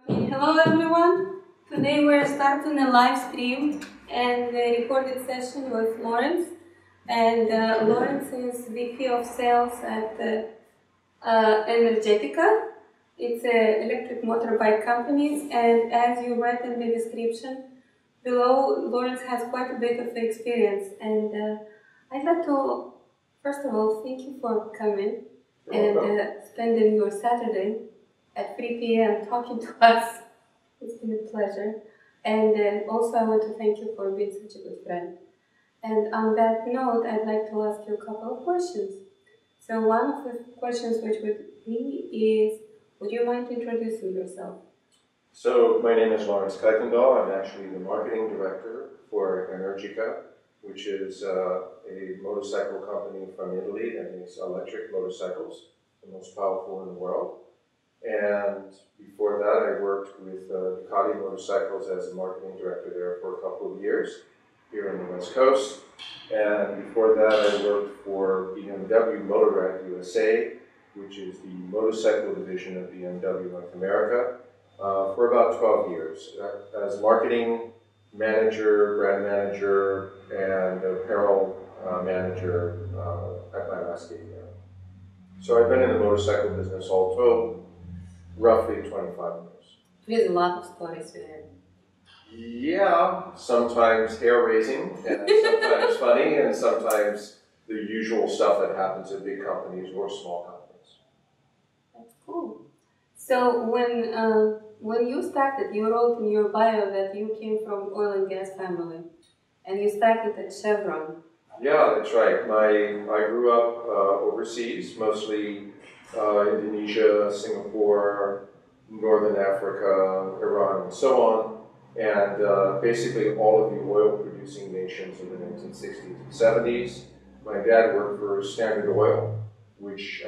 Hello everyone! Today we're starting a live stream and a recorded session with Laurence. And Laurence is VP of Sales at Energica. It's an electric motorbike company, and as you read in the description below, Laurence has quite a bit of experience. And I'd like to, first of all, thank you for coming and spending your Saturday at 3 p.m. talking to us. It's been a pleasure. And also I want to thank you for being such a good friend. And on that note, I'd like to ask you a couple of questions. So one of the questions which would be is, would you mind introducing yourself? So my name is Laurence Kuykendall. I'm actually the marketing director for Energica, which is a motorcycle company from Italy that makes electric motorcycles, the most powerful in the world. And before that, I worked with Ducati Motorcycles as a marketing director there for a couple of years here on the West Coast. And before that, I worked for BMW Motorrad USA, which is the motorcycle division of BMW North America, for about 12 years as marketing manager, brand manager, and apparel manager at my last gig there. So I've been in the motorcycle business all told roughly 25 years. There's a lot of stories there. Yeah, sometimes hair-raising, and sometimes funny, and sometimes the usual stuff that happens at big companies or small companies. That's cool. So when you started, you wrote in your bio that you came from oil and gas family, and you started at Chevron. Yeah, that's right. I grew up overseas, mostly Indonesia, Singapore, Northern Africa, Iran, and so on. And basically all of the oil-producing nations in the 1960s and 70s. My dad worked for Standard Oil, which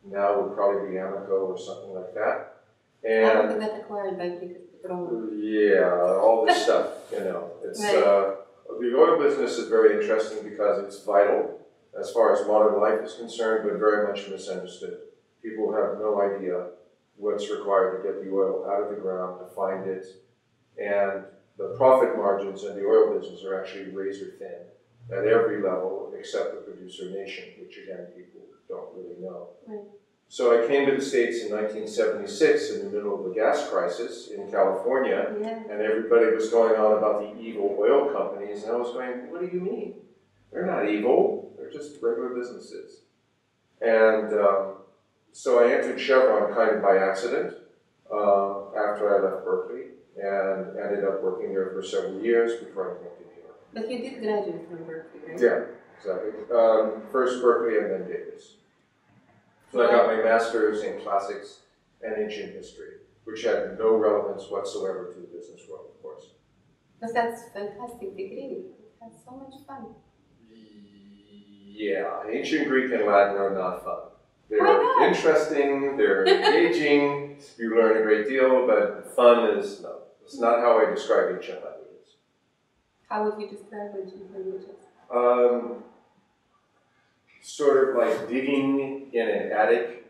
now would probably be Amoco or something like that. And Amoco got acquired by British Petroleum. Yeah, all this stuff, you know. It's right. The oil business is very interesting because it's vital as far as modern life is concerned, but very much misunderstood. People have no idea what's required to get the oil out of the ground, to find it, and the profit margins in the oil business are actually razor thin at every level except the producer nation, which again people don't really know. Right. So I came to the States in 1976 in the middle of the gas crisis in California, and everybody was going on about the evil oil companies, and I was going, what do you mean? They're not evil, they're just regular businesses. And so I entered Chevron kind of by accident after I left Berkeley, and ended up working there for several years before I came to New York. But you did graduate from Berkeley, right? Yeah, exactly. First Berkeley and then Davis. So I got my master's in classics and ancient history, which had no relevance whatsoever to the business world, of course. But that's a fantastic degree. That's so much fun. Yeah, ancient Greek and Latin are not fun. They're interesting, they're engaging, you learn a great deal, but fun is no. It's not how I describe ancient languages. How would you describe ancient languages? Sort of like digging in an attic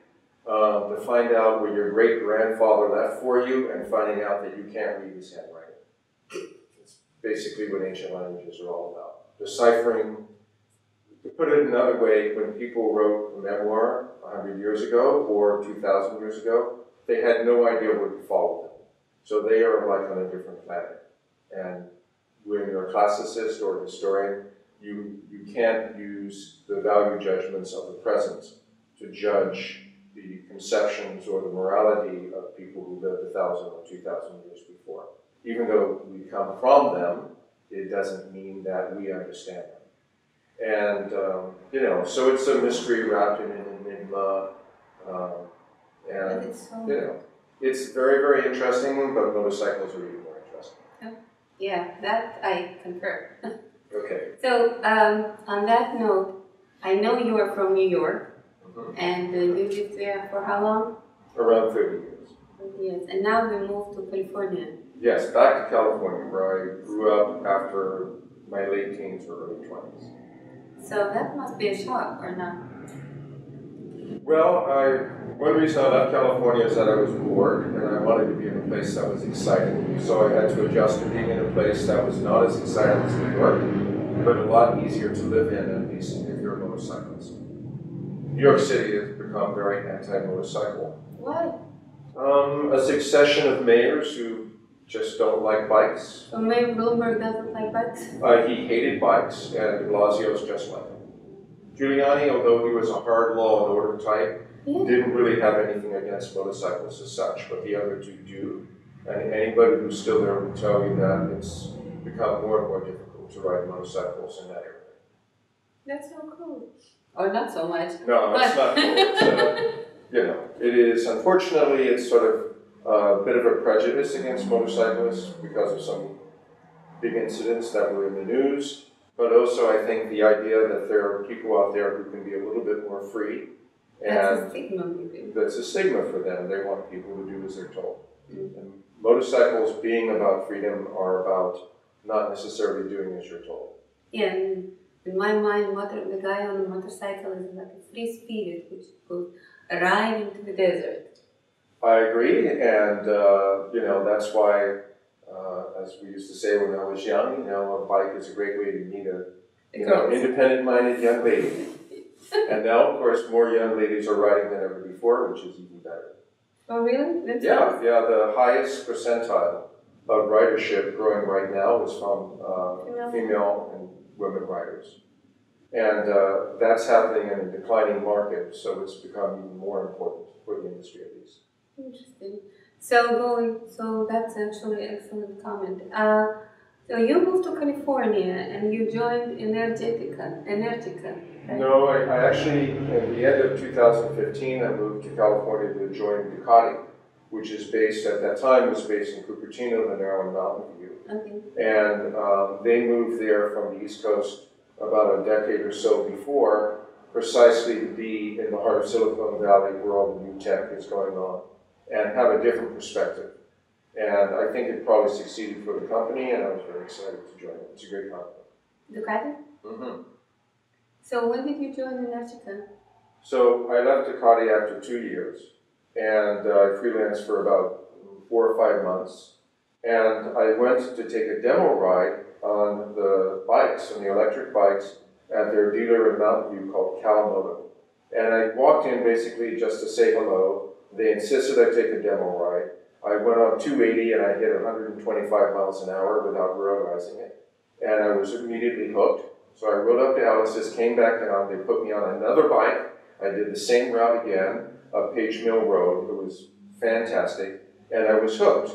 to find out what your great-grandfather left for you and finding out that you can't read his handwriting. It's basically what ancient languages are all about. Deciphering, to put it another way, when people wrote a memoir 100 years ago or 2,000 years ago, they had no idea what would follow them. So they are like on a different planet. And when you're a classicist or a historian, you can't use the value judgments of the present to judge the conceptions or the morality of people who lived 1,000 or 2,000 years before. Even though we come from them, it doesn't mean that we understand them. And, you know, so it's a mystery wrapped in an enigma. And, you know, it's very, very interesting, but motorcycles are even more interesting. Oh, yeah, that I concur. Okay. So, on that note, I know you are from New York, and you lived there for how long? Around 30 years. 30 years. And now we moved to California. Yes, back to California, where I grew up after my late teens or early 20s. So that must be a shock, or not? Well, one reason I left California is that I was bored and I wanted to be in a place that was exciting. So I had to adjust to being in a place that was not as exciting as New York, but a lot easier to live in, at least if you're a motorcyclist. New York City has become very anti-motorcycle. Why? A succession of mayors who just don't like bikes. So Mayor Bloomberg doesn't like bikes? He hated bikes, and de Blasio's just like him. Giuliani, although he was a hard law and order type, didn't really have anything against motorcycles as such, but the other two do. And anybody who's still there will tell you that it's become more and more difficult to ride motorcycles in that area. That's so cool. Or not so much. No, it's not cool. It's, it is, unfortunately, it's sort of a bit of a prejudice against motorcyclists because of some big incidents that were in the news. But also, I think the idea that there are people out there who can be a little bit more free. And that's a stigma, maybe. That's a stigma for them. They want people to do as they're told. Mm-hmm. And motorcycles being about freedom are about not necessarily doing as you're told. Yeah, and in my mind, the guy on the motorcycle is like a free spirit which could arrive into the desert. I agree, and that's why, as we used to say when I was young, a bike is a great way to meet a independent-minded young lady. And now, of course, more young ladies are riding than ever before, which is even better. Oh, really? That's yeah, nice. yeah. The highest percentile of ridership growing right now is from female and women riders. And that's happening in a declining market, so it's become even more important for the industry at least. Interesting. So that's actually an excellent comment. So you moved to California and you joined Energica. Right? No, I actually, at the end of 2015, I moved to California to join Ducati, which is based, at that time, was based in Cupertino, the Maryland Mountain View. Okay. And they moved there from the East Coast about a decade or so before, precisely to be in the heart of Silicon Valley where all the new tech is going on, and have a different perspective. And I think it probably succeeded for the company, and I was very excited to join it. It's a great company. Ducati? Mm-hmm. So when did you join Energica? So I left Ducati after 2 years, and I freelanced for about 4 or 5 months. And I went to take a demo ride on the bikes, on the electric bikes, at their dealer in Mountain View called Cal Motor. And I walked in basically just to say hello. They insisted I take a demo ride. I went on 280 and I hit 125 miles an hour without realizing it. And I was immediately hooked. So I rode up to Alice's, came back down, they put me on another bike. I did the same route again, up Page Mill Road. It was fantastic. And I was hooked.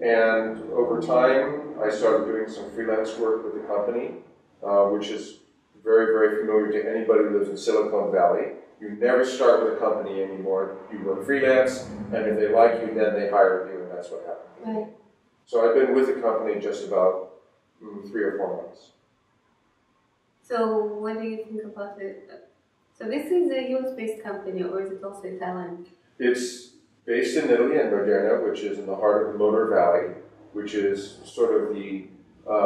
And over time, I started doing some freelance work with the company, which is very, very familiar to anybody who lives in Silicon Valley. You never start with a company anymore. You work freelance, and if they like you, then they hire you, and that's what happened. Right. So I've been with the company just about 3 or 4 months. So what do you think about it? So this is a US-based company, or is it also Italian? It's based in Italy, in Modena, which is in the heart of the Motor Valley, which is sort of the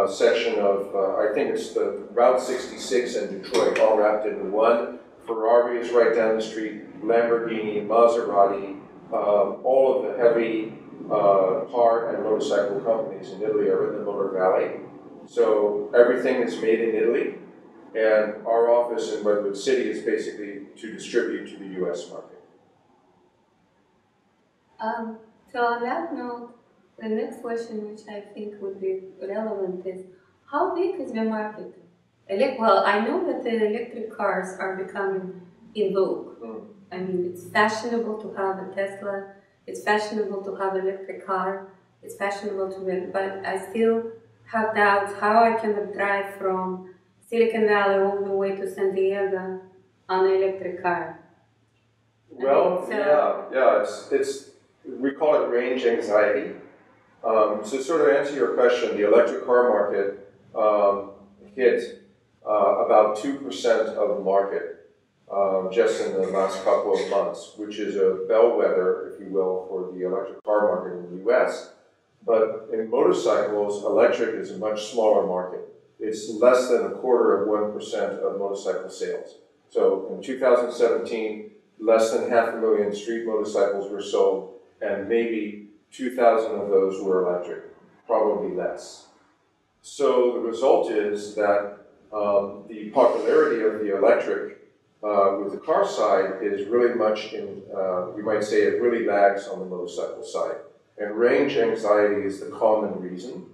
section of, I think it's the Route 66 in Detroit, all wrapped into one. Ferrari is right down the street, Lamborghini, Maserati, all of the heavy car and motorcycle companies in Italy are in the Motor Valley. So everything is made in Italy, and our office in Redwood City is basically to distribute to the US market. So on that note, the next question which I think would be relevant is, how big is the market? Well, I know that the electric cars are becoming in vogue. I mean, it's fashionable to have a Tesla, it's fashionable to have an electric car, it's fashionable to win, but I still have doubts how I can drive from Silicon Valley all the way to San Diego on an electric car. Well, it's we call it range anxiety. So sort of answer your question, the electric car market hit about 2% of the market just in the last couple of months, which is a bellwether, if you will, for the electric car market in the US. But in motorcycles, electric is a much smaller market. It's less than 1/4 of 1% of motorcycle sales. So in 2017, less than 500,000 street motorcycles were sold, and maybe 2,000 of those were electric, probably less. So the result is that the popularity of the electric with the car side is really much in, you might say it really lags on the motorcycle side. And range anxiety is the common reason.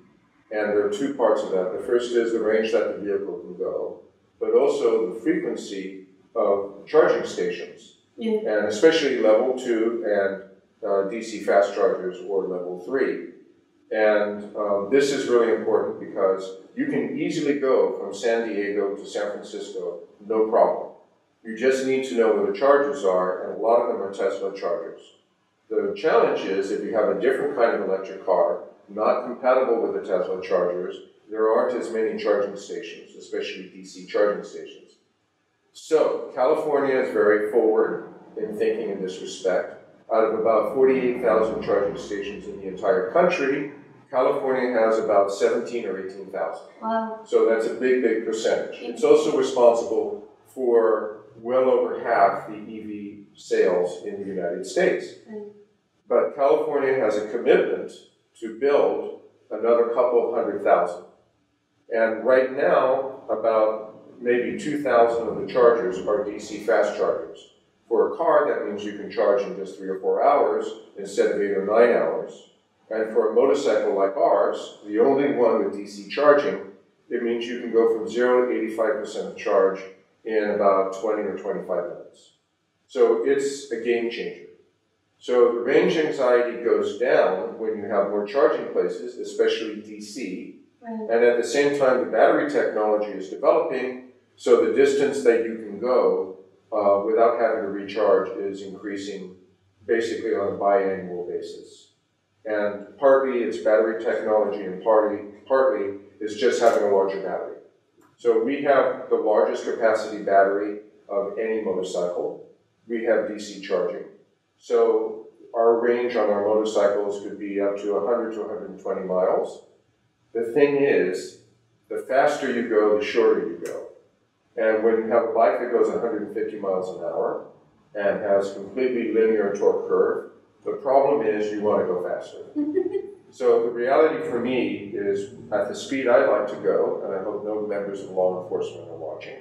And there are two parts of that. The first is the range that the vehicle can go, but also the frequency of charging stations. Yeah. And especially level 2 and DC fast chargers or level 3. And this is really important because you can easily go from San Diego to San Francisco, no problem. You just need to know where the chargers are, and a lot of them are Tesla chargers. The challenge is if you have a different kind of electric car, not compatible with the Tesla chargers, there aren't as many charging stations, especially DC charging stations. So California is very forward in thinking in this respect. Out of about 48,000 charging stations in the entire country, California has about 17 or 18,000. Wow. So that's a big, big percentage. It's also responsible for well over half the EV sales in the United States. But California has a commitment to build another couple of 100,000. And right now, about maybe 2,000 of the chargers are DC fast chargers. For a car, that means you can charge in just 3 or 4 hours instead of 8 or 9 hours. And for a motorcycle like ours, the only one with DC charging, it means you can go from 0 to 85% charge in about 20 or 25 minutes. So it's a game changer. So the range anxiety goes down when you have more charging places, especially DC. Right. And at the same time, the battery technology is developing, so the distance that you can go without having to recharge is increasing basically on a biannual basis. And partly it's battery technology and partly is just having a larger battery. So we have the largest capacity battery of any motorcycle. We have DC charging. So our range on our motorcycles could be up to 100 to 120 miles. The thing is, the faster you go, the shorter you go. And when you have a bike that goes 150 miles an hour and has completely linear torque curve, the problem is you want to go faster. So the reality for me is, at the speed I like to go, and I hope no members of law enforcement are watching,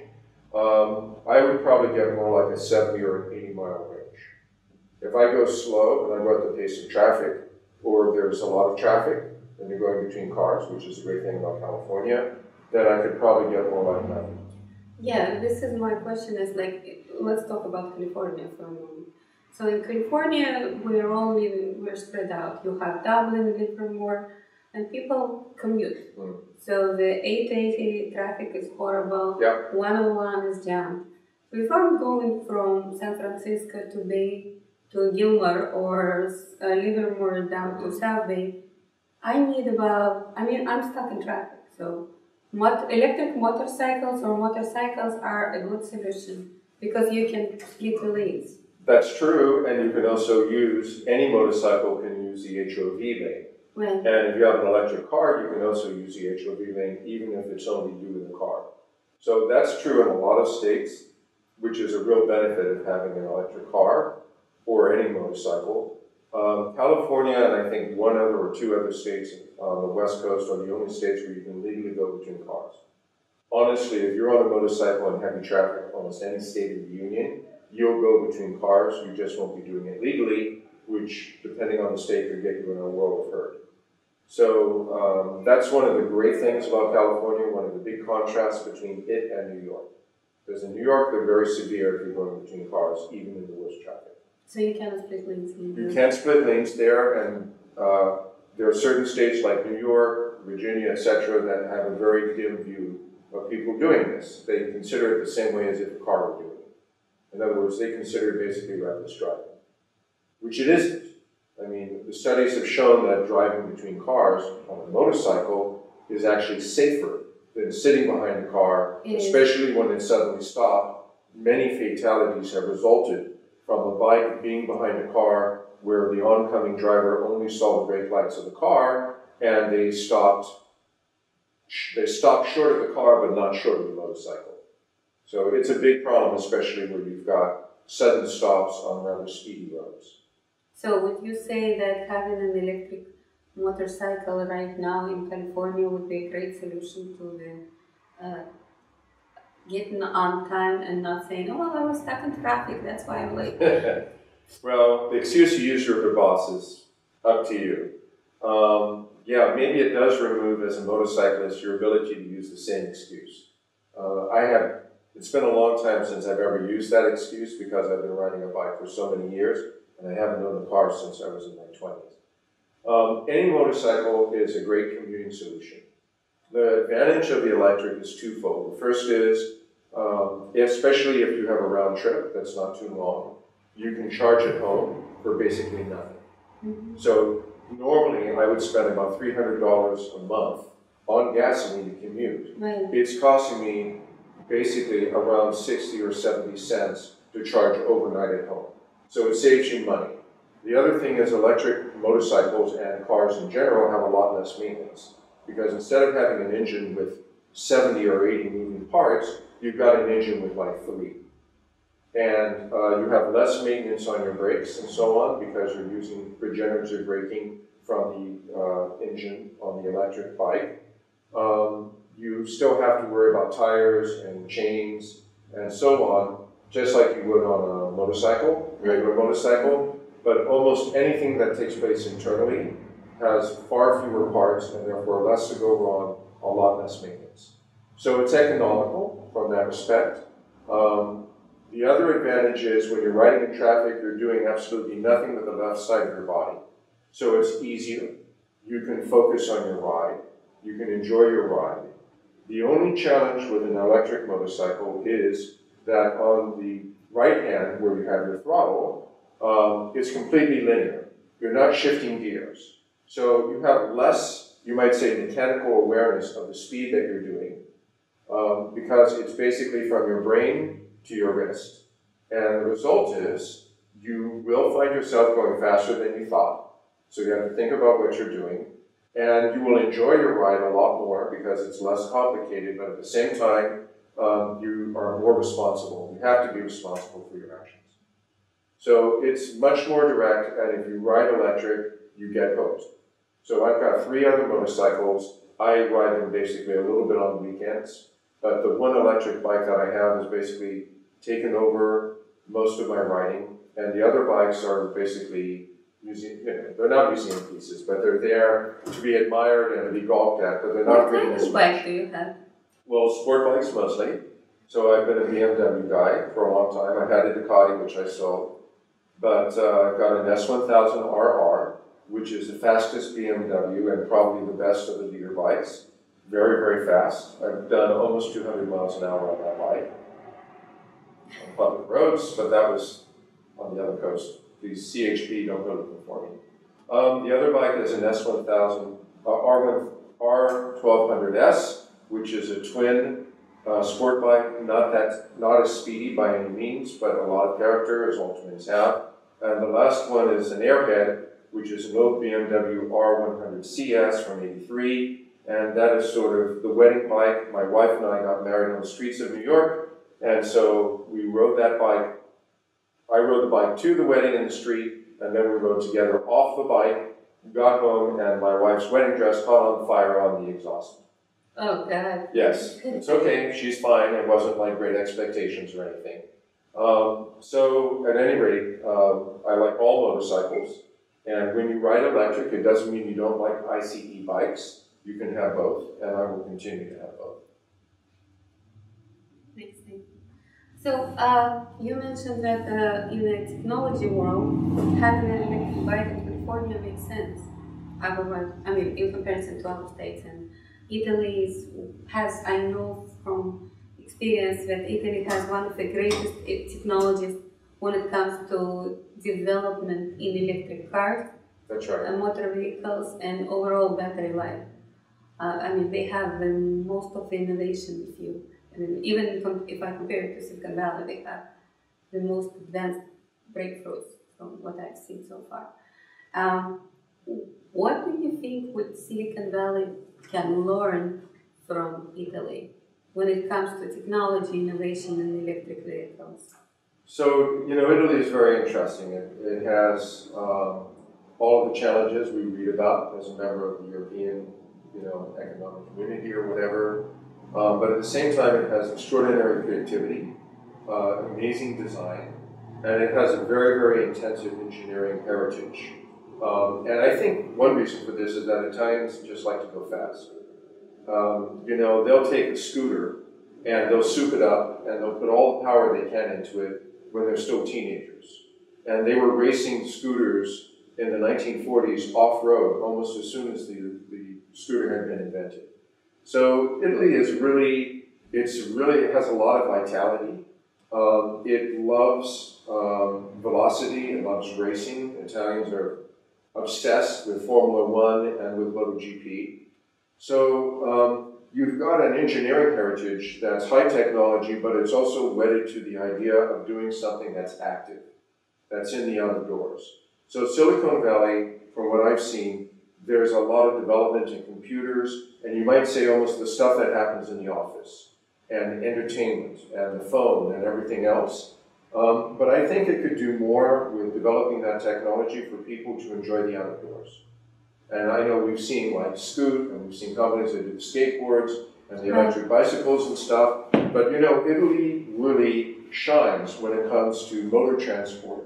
I would probably get more like a 70 or an 80 mile range. If I go slow and I go at the pace of traffic, or there's a lot of traffic and you're going between cars, which is a great thing about California, then I could probably get more like 90. Yeah, this is my question is like, let's talk about California for a moment. So in California, we're spread out. You have Dublin, Livermore, and people commute. So the 880 traffic is horrible. Yep. 101 is jammed. So if I'm going from San Francisco to Bay to Gilmore or Livermore down to South Bay, I'm stuck in traffic. So electric motorcycles are a good solution because you can split the lanes. That's true, and you can also use, any motorcycle can use the HOV lane. Right. And if you have an electric car, you can also use the HOV lane, even if it's only you in the car. So that's true in a lot of states, which is a real benefit of having an electric car or any motorcycle. California, and I think one other or two other states on the West Coast are the only states where you can legally go between cars. Honestly, if you're on a motorcycle in heavy traffic, almost any state in the union, you'll go between cars, you just won't be doing it legally, which, depending on the state, could get you in a world of hurt. So that's one of the great things about California, one of the big contrasts between it and New York. Because in New York, they're very severe if you're going between cars, even in the worst traffic. So you can't split lanes? You can't split lanes there, and there are certain states like New York, Virginia, etc., that have a very dim view of people doing this. They consider it the same way as if a car were doing it. In other words, they consider it basically reckless driving, which it isn't. I mean, the studies have shown that driving between cars on a motorcycle is actually safer than sitting behind a car, especially when it's suddenly stopped. Many fatalities have resulted from a bike being behind a car where the oncoming driver only saw the brake lights of the car, and they stopped short of the car, but not short of the motorcycle. So it's a big problem, especially where you've got sudden stops on rather speedy roads. So would you say that having an electric motorcycle right now in California would be a great solution to the getting on time and not saying, oh, well, I was stuck in traffic, that's why I'm late? Well, the excuse you use your boss is up to you. Yeah, maybe it does remove, as a motorcyclist, your ability to use the same excuse. It's been a long time since I've ever used that excuse because I've been riding a bike for so many years, and I haven't owned a car since I was in my 20s. Any motorcycle is a great commuting solution. The advantage of the electric is twofold. The first is, especially if you have a round trip that's not too long, you can charge at home for basically nothing. Mm-hmm. So normally I would spend about $300 a month on gasoline to commute. Right. It's costing me basically around 60 or 70 cents to charge overnight at home. So it saves you money. The other thing is electric motorcycles and cars in general have a lot less maintenance, because instead of having an engine with 70 or 80 moving parts, you've got an engine with like 3. And you have less maintenance on your brakes and so on because you're using regenerative braking from the engine on the electric bike. You still have to worry about tires and chains and so on, just like you would on a motorcycle, regular motorcycle. But almost anything that takes place internally has far fewer parts and therefore less to go wrong, a lot less maintenance. So it's economical from that respect. The other advantage is when you're riding in traffic, you're doing absolutely nothing with the left side of your body. So it's easier. You can focus on your ride. You can enjoy your ride. The only challenge with an electric motorcycle is that on the right hand, where you have your throttle, it's completely linear. You're not shifting gears. So you have less, you might say, mechanical awareness of the speed that you're doing, because it's basically from your brain to your wrist. And the result is you will find yourself going faster than you thought. So you have to think about what you're doing. And you will enjoy your ride a lot more because it's less complicated, but at the same time, you are more responsible. You have to be responsible for your actions. So it's much more direct, and if you ride electric, you get hooked. So I've got 3 other motorcycles. I ride them basically a little bit on the weekends, but the one electric bike that I have has basically taken over most of my riding, and the other bikes are basically museum, they're not museum pieces, but they're there to be admired and to be gawked at, but they're not really as much. What kind of bike do you have? Well, sport bikes mostly. So I've been a BMW guy for a long time. I had a Ducati, which I sold, but I've got an S1000RR, which is the fastest BMW and probably the best of the leader bikes. Very, very fast. I've done almost 200 miles an hour on that bike on public roads, but that was on the other coast. These CHP don't go looking for me. The other bike is an S1000 R1200S, which is a twin sport bike, not as speedy by any means, but a lot of character, as all twins have. And the last one is an Airhead, which is an old BMW R100CS from '83, and that is sort of the wedding bike. My wife and I got married on the streets of New York, and so we rode that bike. I rode the bike to the wedding in the street, and then we rode together off the bike, got home, and my wife's wedding dress caught on fire on the exhaust. Oh, God. Yes, it's okay, she's fine. It wasn't like great expectations or anything. So, at any rate, I like all motorcycles, and when you ride electric, it doesn't mean you don't like ICE bikes. You can have both, and I will continue to have both. Next thing. So, you mentioned that in the technology world, having an electric bike in California makes sense. Otherwise, I mean, in comparison to other states, and Italy has, I know from experience, that Italy has one of the greatest technologies when it comes to development in electric cars, That's right. Motor vehicles, and overall battery life. I mean, they have the most of the innovation. Even if I compare it to Silicon Valley, they have the most advanced breakthroughs from what I've seen so far. What do you think would Silicon Valley can learn from Italy when it comes to technology, innovation, and electric vehicles? So, you know, Italy is very interesting. It has all of the challenges we read about as a member of the European, you know, economic community or whatever. But at the same time, it has extraordinary creativity, amazing design, and it has a very, very intensive engineering heritage. And I think one reason for this is that Italians just like to go fast. You know, they'll take a scooter and they'll soup it up and they'll put all the power they can into it when they're still teenagers. And they were racing scooters in the 1940s off-road almost as soon as the scooter had been invented. So Italy is really, it has a lot of vitality. It loves velocity, it loves racing. Italians are obsessed with Formula One and with MotoGP. So you've got an engineering heritage that's high technology, but it's also wedded to the idea of doing something that's active, that's in the outdoors. So Silicon Valley, from what I've seen, there's a lot of development in computers, and you might say almost the stuff that happens in the office, and entertainment, and the phone, and everything else. But I think it could do more with developing that technology for people to enjoy the outdoors. And I know we've seen like Scoot, and we've seen companies that do the skateboards and the electric bicycles and stuff. But you know, Italy really shines when it comes to motor transport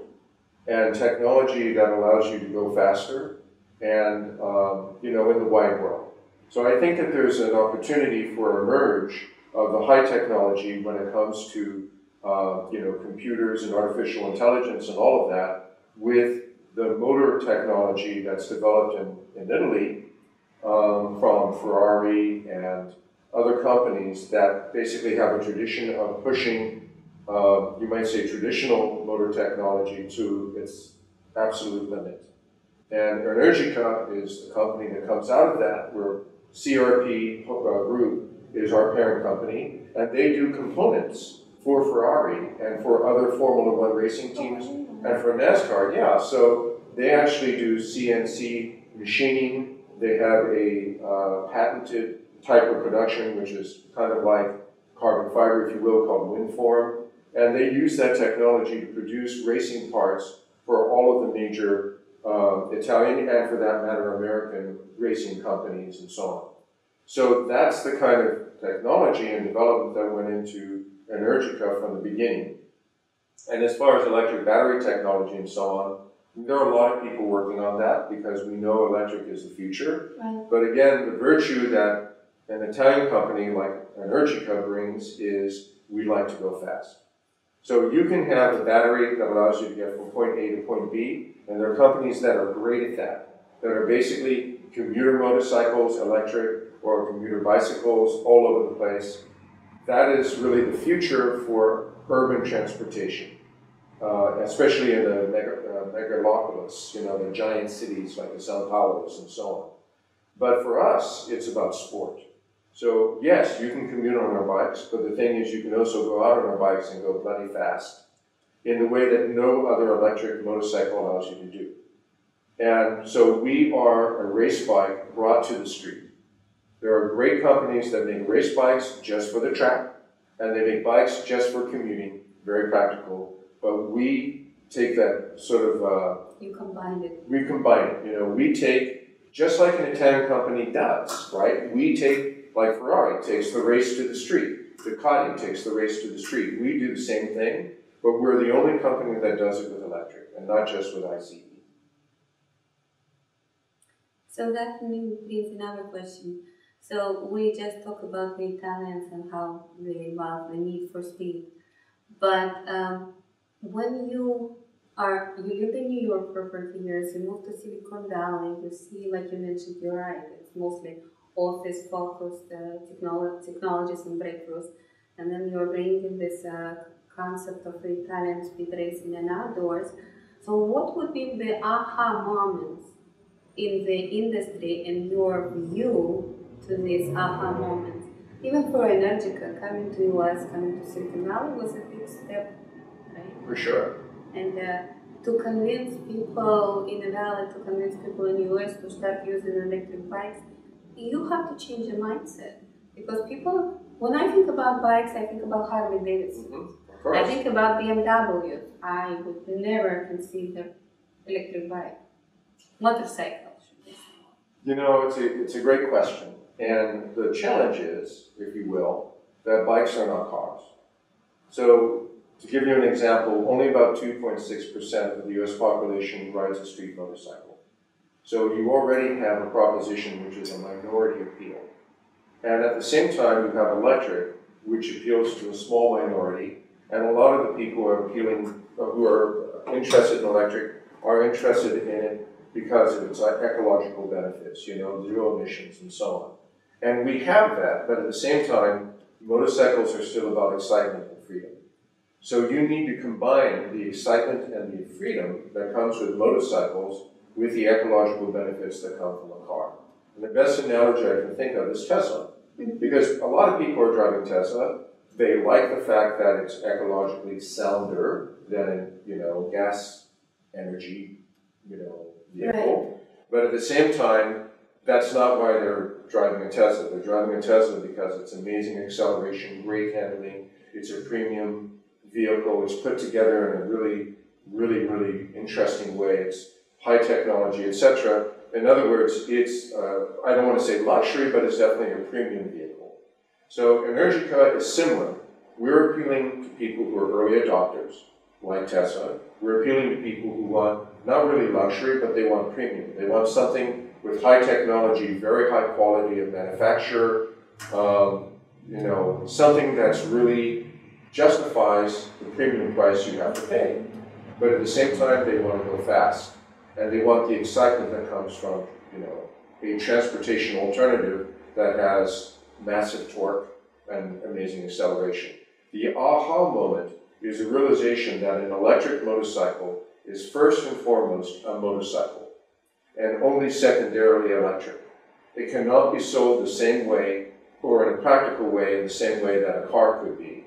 and technology that allows you to go faster and, you know, in the wide world. So I think that there's an opportunity for a merge of the high technology when it comes to, you know, computers and artificial intelligence and all of that with the motor technology that's developed in Italy from Ferrari and other companies that basically have a tradition of pushing, you might say, traditional motor technology to its absolute limit. And Energica is the company that comes out of that, where CRP Group is our parent company, and they do components for Ferrari and for other Formula One racing teams and for NASCAR, yeah. So they actually do CNC machining. They have a patented type of production, which is kind of like carbon fiber, if you will, called WindForm. And they use that technology to produce racing parts for all of the major Italian and, for that matter, American racing companies and so on. So that's the kind of technology and development that went into Energica from the beginning. And as far as electric battery technology and so on, there are a lot of people working on that because we know electric is the future. Right. But again, the virtue that an Italian company like Energica brings is we like to go fast. So you can have a battery that allows you to get from point A to point B, and there are companies that are great at that are basically commuter motorcycles, electric, or commuter bicycles all over the place. That is really the future for urban transportation, especially in the megalopolis, you know, the giant cities like the Sao Paulos and so on. But for us, it's about sport. So yes, you can commute on our bikes, but the thing is you can also go out on our bikes and go bloody fast in the way that no other electric motorcycle allows you to do. And so we are a race bike brought to the street. There are great companies that make race bikes just for the track, and they make bikes just for commuting, very practical. But we take that sort of... you combined it. We combine it. You know, we take, just like an Italian company does, right? We take, like Ferrari takes the race to the street. Ducati takes the race to the street. We do the same thing, but we're the only company that does it with electric, and not just with ICE. So that brings another question. So we just talked about the Italians and how they love the need for speed. But when you live in New York for 40 years, you move to Silicon Valley, you see, like you mentioned, you're right, it's mostly office-focused technologies and breakthroughs. And then you're bringing this concept of the Italian speed racing and outdoors. So what would be the aha moments in the industry and your view to these aha moments? Even for Energica, coming to US, coming to Silicon Valley was a big step, right? For sure. And to convince people in the Valley, to convince people in the US to start using electric bikes, you have to change your mindset. Because people, when I think about bikes, I think about Harley Davison. Mm-hmm. I think about BMW. I would never consider electric bike. Motorcycle, should we say. You know, it's a great question. And the challenge is, if you will, that bikes are not cars. So, to give you an example, only about 2.6% of the US population rides a street motorcycle. So you already have a proposition which is a minority appeal. And at the same time, you have electric, which appeals to a small minority, and a lot of the people who are interested in electric are interested in it because of its ecological benefits, you know, zero emissions and so on. And we have that, but at the same time, motorcycles are still about excitement and freedom. So you need to combine the excitement and the freedom that comes with motorcycles with the ecological benefits that come from a car. And the best analogy I can think of is Tesla. Because a lot of people are driving Tesla. They like the fact that it's ecologically sounder than, you know, gas energy, you know, vehicle. Right. But at the same time, that's not why they're driving a Tesla. They're driving a Tesla because it's amazing acceleration, great handling. It's a premium vehicle. It's put together in a really, really, really interesting way. It's high technology, etc. In other words, it's, I don't want to say luxury, but it's definitely a premium vehicle. So Energica is similar. We're appealing to people who are early adopters, like Tesla. We're appealing to people who want not really luxury, but they want premium. They want something with high technology, very high quality of manufacture, you know, something that's really justifies the premium price you have to pay. But at the same time, they want to go fast. And they want the excitement that comes from, you know, a transportation alternative that has massive torque and amazing acceleration. The aha moment is a realization that an electric motorcycle is first and foremost a motorcycle, and only secondarily electric. It cannot be sold the same way, or in a practical way, in the same way that a car could be,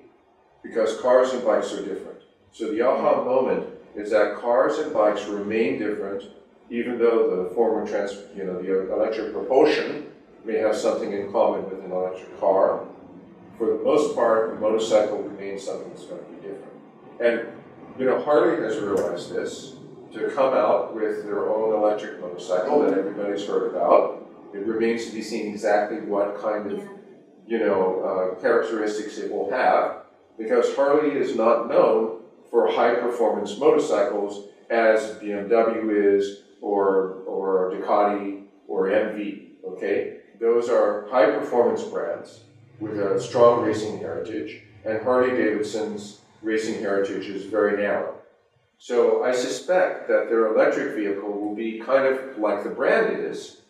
because cars and bikes are different. So the aha moment is that cars and bikes remain different, even though the former the electric propulsion may have something in common with an electric car. For the most part, the motorcycle remains something that's going to be different. And, you know, Harley has realized this, to come out with their own electric motorcycle that everybody's heard about. It remains to be seen exactly what kind of, you know, characteristics it will have, because Harley is not known for high-performance motorcycles as BMW is, or Ducati, or MV, okay? Those are high-performance brands with a strong racing heritage, and Harley Davidson's racing heritage is very narrow. So I suspect that their electric vehicle will be kind of like the brand is,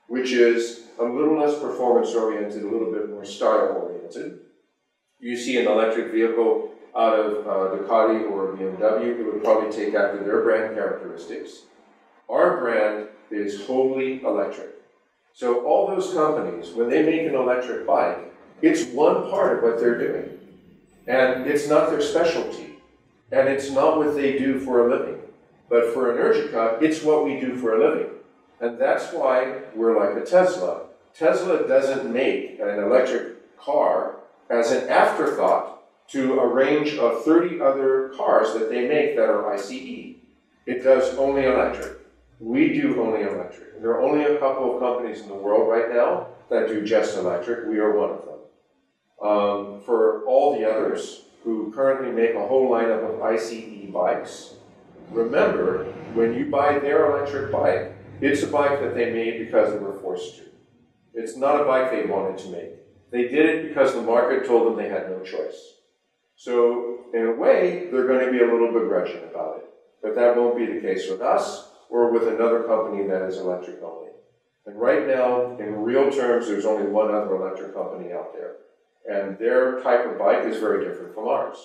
which is a little less performance-oriented, a little bit more style-oriented. You see an electric vehicle out of Ducati or BMW, it would probably take after their brand characteristics. Our brand is wholly electric. So all those companies, when they make an electric bike, it's one part of what they're doing. And it's not their specialty. And it's not what they do for a living. But for Energica, it's what we do for a living. And that's why we're like a Tesla. Tesla doesn't make an electric car as an afterthought to a range of 30 other cars that they make that are ICE. It does only electric. We do only electric. There are only a couple of companies in the world right now that do just electric. We are one of them. For all the others who currently make a whole lineup of ICE bikes, remember, when you buy their electric bike, it's a bike that they made because they were forced to. It's not a bike they wanted to make. They did it because the market told them they had no choice. So, in a way, they're going to be a little begrudging about it. But that won't be the case with us or with another company that is electric only. And right now, in real terms, there's only one other electric company out there. And their type of bike is very different from ours.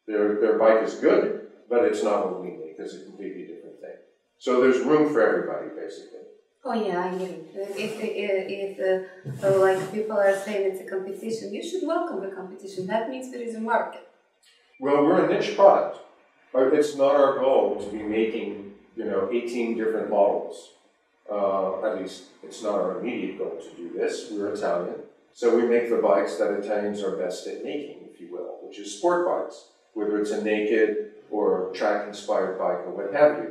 Their bike is good, but it's not what we make. It's a completely different thing. So there's room for everybody, basically. Oh yeah, I get it. If like people are saying it's a competition, you should welcome the competition. That means there is a market. Well, we're a niche product. It's not our goal to be making, 18 different models. At least it's not our immediate goal to do this. We're Italian. So we make the bikes that Italians are best at making, if you will, which is sport bikes. whether it's a naked or track-inspired bike or what have you.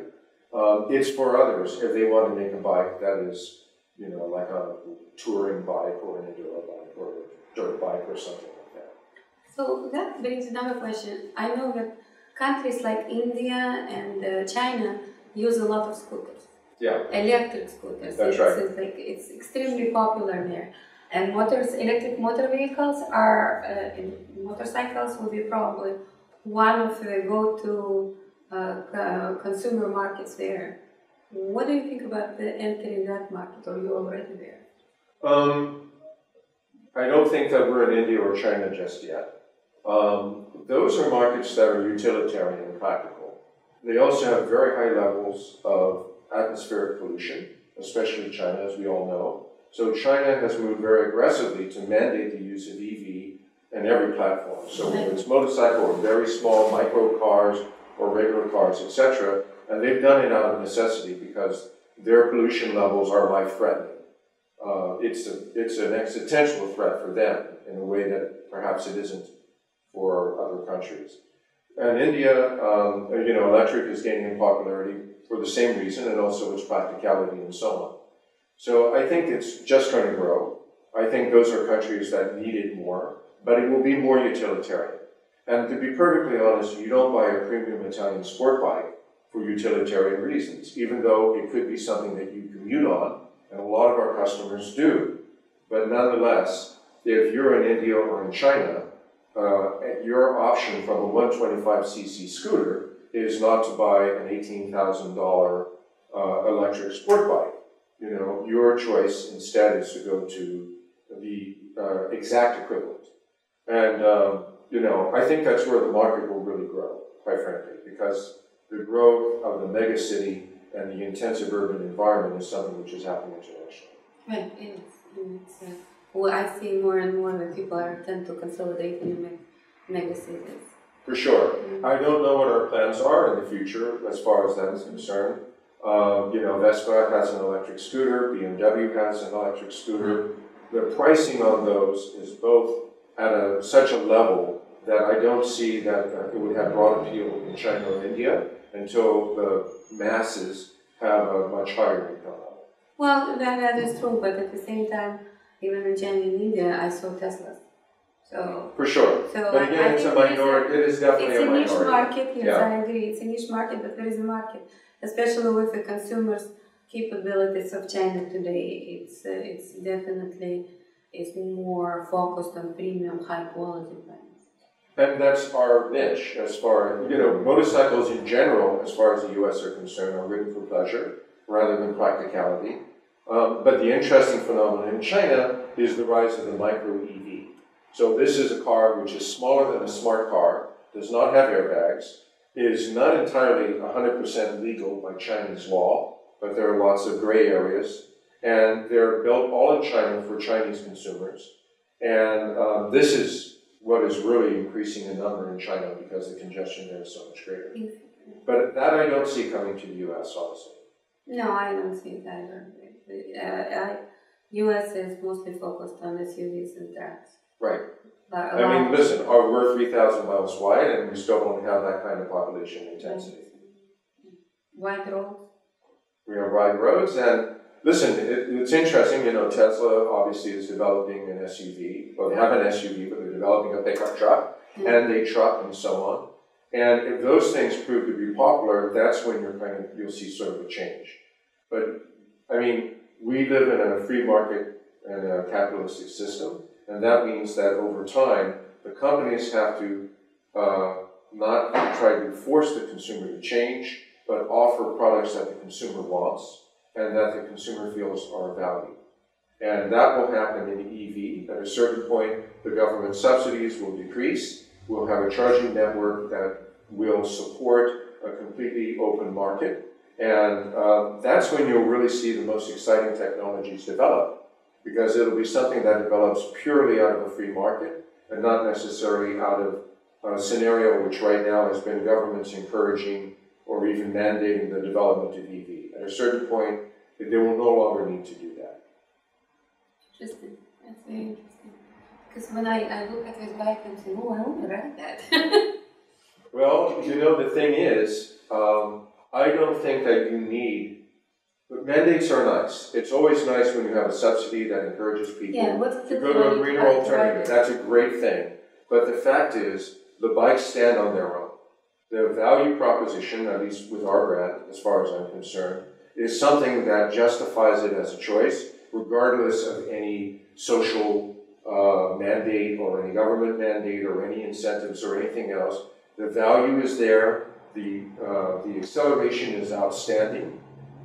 It's for others if they want to make a bike that is, like a touring bike or an enduro bike or a dirt bike or something like that. So that brings another question. I know that countries like India and China use a lot of scooters. Yeah. Electric scooters. That's right. It's extremely popular there. And electric motor vehicles motorcycles will be probably one of the go-to consumer markets there. What do you think about entering that market, or you already there? I don't think that we're in India or China just yet. Those are markets that are utilitarian and practical. They also have very high levels of atmospheric pollution, especially China, as we all know. So China has moved very aggressively to mandate the use of EV in every platform. So whether it's motorcycle or very small micro cars or regular cars, etc., and they've done it out of necessity because their pollution levels are life-threatening. It's an existential threat for them in a way that perhaps it isn't for other countries. And India, electric is gaining in popularity for the same reason, and also its practicality and so on. So I think it's just going to grow. I think those are countries that need it more, but it will be more utilitarian. And to be perfectly honest, you don't buy a premium Italian sport bike for utilitarian reasons, even though it could be something that you commute on, and a lot of our customers do. But nonetheless, if you're in India or in China, your option from a 125cc scooter is not to buy an $18,000 electric sport bike. Your choice instead is to go to the exact equivalent. And, I think that's where the market will really grow, quite frankly, because the growth of the mega city and the intensive urban environment is something which is happening internationally. Right, it is. Well, I see more and more that people tend to consolidate in mega cities. For sure. Mm-hmm. I don't know what our plans are in the future as far as that is concerned. Vespa has an electric scooter, BMW has an electric scooter. The pricing on those is both at such a level that I don't see that it would have broad appeal in China or India until the masses have a much higher income level. Well, that is true, but at the same time, even in China and India, I saw Teslas. So for sure. But again, it's a minority. It is definitely a minority. It's a niche market, yes, I agree. It's a niche market, but there is a market, especially with the consumers' capabilities of China today. It's definitely more focused on premium, high quality brands. And that's our niche as far, motorcycles in general, as far as the U.S. are concerned, are ridden for pleasure rather than practicality. But the interesting phenomenon in China is the rise of the micro EV. So this is a car which is smaller than a smart car, does not have airbags, is not entirely 100% legal by Chinese law, but there are lots of gray areas, and they're built all in China for Chinese consumers. And this is what is really increasing in number in China because the congestion there is so much greater. But that I don't see coming to the U.S., honestly. No, I don't see it either. U.S. is mostly focused on SUVs and trucks. Right. Listen, we're 3,000 miles wide and we still don't have that kind of population intensity. Wide roads? We have wide roads, and listen, it's interesting, Tesla obviously is developing an SUV. Well, they have an SUV, but they're developing a pickup truck and a truck and so on. And if those things prove to be popular, that's when you'll see sort of a change. But, we live in a free market and a capitalistic system, and that means that over time, the companies have to not try to force the consumer to change, but offer products that the consumer wants and that the consumer feels are valued. And that will happen in EV. At a certain point, the government subsidies will decrease. We'll have a charging network that will support a completely open market. And that's when you'll really see the most exciting technologies develop, because it'll be something that develops purely out of a free market and not necessarily out of a scenario which right now has been governments encouraging or even mandating the development of EV. At a certain point, they will no longer need to do that. Interesting. That's very interesting. Because when I look at this bike, I'm saying, I want to ride that. Well, you know, the thing is, I don't think that you need, mandates are nice. It's always nice when you have a subsidy that encourages people to go to a greener alternative. That's a great thing. But the fact is, the bikes stand on their own. The value proposition, at least with our brand, as far as I'm concerned, is something that justifies it as a choice, regardless of any social mandate or any government mandate or any incentives or anything else. The value is there. The acceleration is outstanding.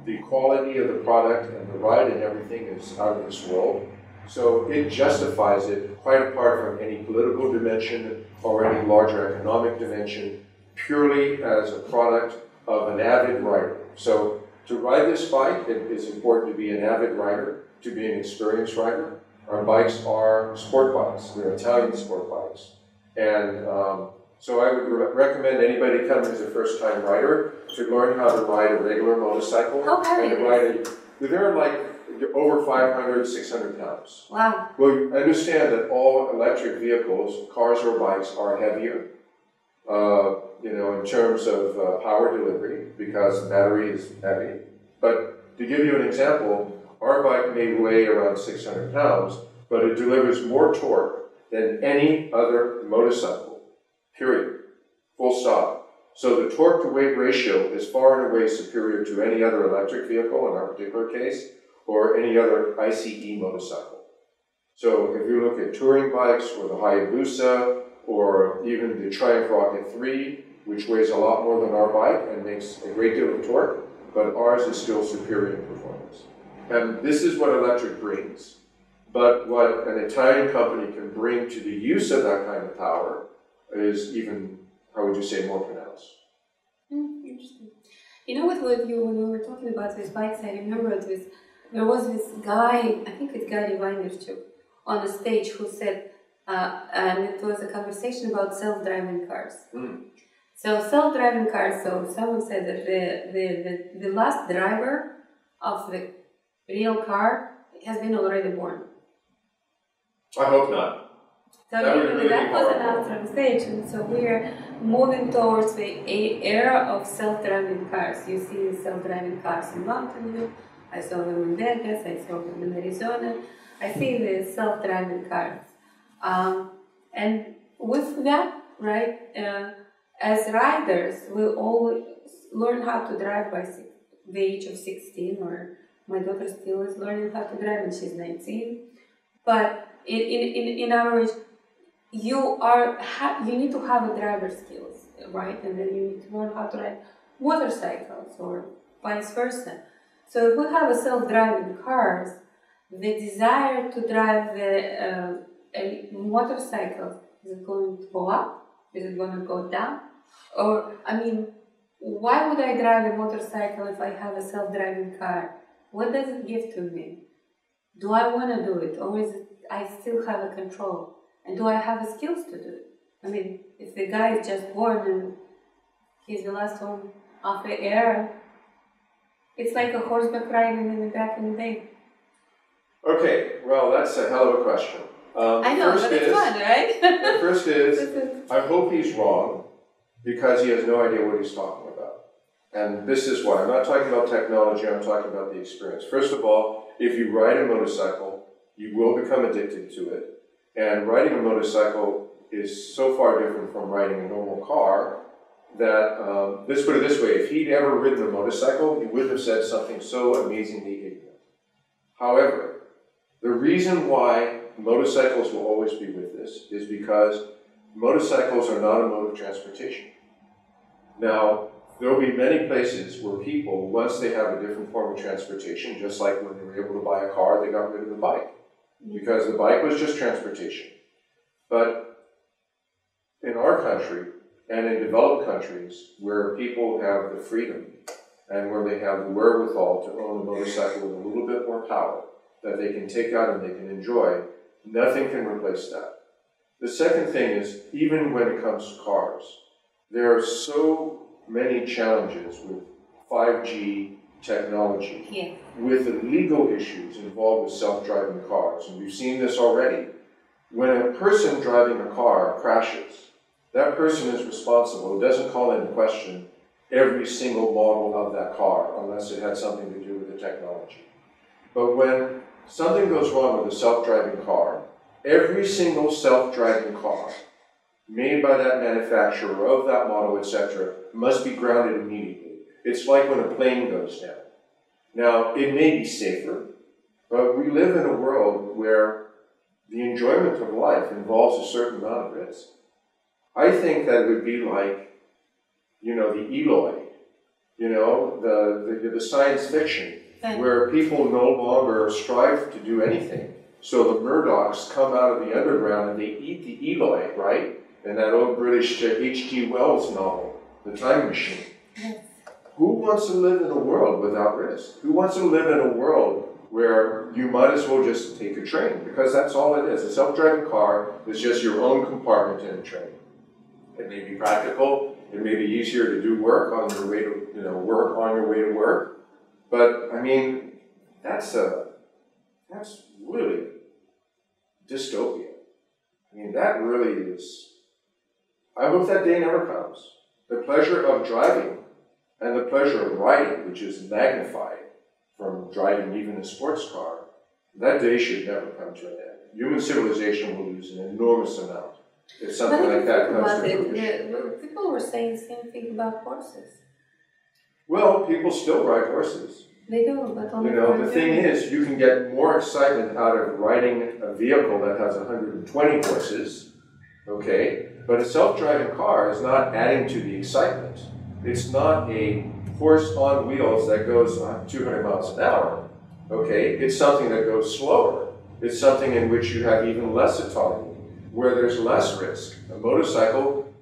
The quality of the product and the ride and everything is out of this world. So it justifies it, quite apart from any political dimension or any larger economic dimension, purely as a product of an avid rider. So to ride this bike, it is important to be an avid rider, to be an experienced rider. Our bikes are sport bikes. They're Italian sport bikes. And so I would recommend anybody coming as a first-time rider to learn how to ride a regular motorcycle. How heavy and to they're like over 500, 600 pounds. Wow. Well, you understand that all electric vehicles, cars or bikes, are heavier, you know, in terms of power delivery, because the battery is heavy. But to give you an example, our bike may weigh around 600 pounds, but it delivers more torque than any other motorcycle, period. Full stop. So the torque-to-weight ratio is far and away superior to any other electric vehicle, in our particular case, or any other ICE motorcycle. So if you look at touring bikes, or the Hayabusa, or even the Triumph Rocket 3, which weighs a lot more than our bike and makes a great deal of torque, but ours is still superior in performance. And this is what electric brings. But what an Italian company can bring to the use of that kind of power is even, how would you say, more pronounced. Interesting. You know what, when we were talking about these bikes, I remember there was this guy, I think it's Gary Vaynerchuk, on a stage who said, and it was a conversation about self-driving cars. So self-driving cars, so someone said that the last driver of the real car has been already born. I hope not. So that was announced on stage, and so we're moving towards the era of self-driving cars. You see the self-driving cars in Mountain View, I saw them in Vegas, I saw them in Arizona. I see the self-driving cars. And with that, right, as riders, we all learn how to drive by the age of 16, or my daughter still is learning how to drive and she's 19. But in our age, you need to have a driver's skills, right? And then you need to learn how to ride motorcycles or vice versa. So if we have a self-driving cars, the desire to drive a motorcycle, is it going to go up? Is it going to go down? Or, I mean, why would I drive a motorcycle if I have a self-driving car? What does it give to me? Do I want to do it, or is it I still have a control? And do I have the skills to do it? I mean, if the guy is just born and he's the last one off the air, it's like a horseback riding in the back in the day. Okay, well, that's a hell of a question. I know, but it's fun, right? The first is, I hope he's wrong, because he has no idea what he's talking about. And this is why. I'm not talking about technology, I'm talking about the experience. First of all, if you ride a motorcycle, you will become addicted to it. And riding a motorcycle is so far different from riding a normal car that, let's put it this way, if he'd ever ridden a motorcycle, he wouldn't have said something so amazingly ignorant. However, the reason why motorcycles will always be with this is because motorcycles are not a mode of transportation. Now, there will be many places where people, once they have a different form of transportation, just like when they were able to buy a car, they got rid of the bike, because the bike was just transportation. But in our country, and in developed countries, where people have the freedom and where they have the wherewithal to own a motorcycle with a little bit more power that they can take out and they can enjoy, nothing can replace that. The second thing is, even when it comes to cars, there are so many challenges with 5G technology, with the legal issues involved with self-driving cars, and we've seen this already. When a person driving a car crashes, that person is responsible. It doesn't call into question every single model of that car unless it had something to do with the technology. But when something goes wrong with a self-driving car, every single self-driving car made by that manufacturer of that model, etc., must be grounded immediately. It's like when a plane goes down. Now, it may be safer, but we live in a world where the enjoyment of life involves a certain amount of risk. I think that it would be like, the Eloi, the science fiction, where people no longer strive to do anything. So the Murdochs come out of the underground and they eat the Eloi, right? And that old British H.G. Wells novel, The Time Machine. Yes. Who wants to live in a world without risk? Who wants to live in a world where you might as well just take a train? Because that's all it is. A self-driving car is just your own compartment in a train. It may be practical. It may be easier to do work on your way to, work on your way to work. But, I mean, that's really dystopian. I mean, that really is... I hope that day never comes. The pleasure of driving and the pleasure of riding, which is magnified from driving even a sports car, that day should never come to an end. Human civilization will lose an enormous amount if something like that comes to fruition. People were saying the same thing about horses. Well, people still ride horses. They do, but only the thing is, you can get more excitement out of riding a vehicle that has 120 horses, okay? But a self-driving car is not adding to the excitement. It's not a horse on wheels that goes 200 miles an hour, okay? It's something that goes slower. It's something in which you have even less autonomy, where there's less risk. A motorcycle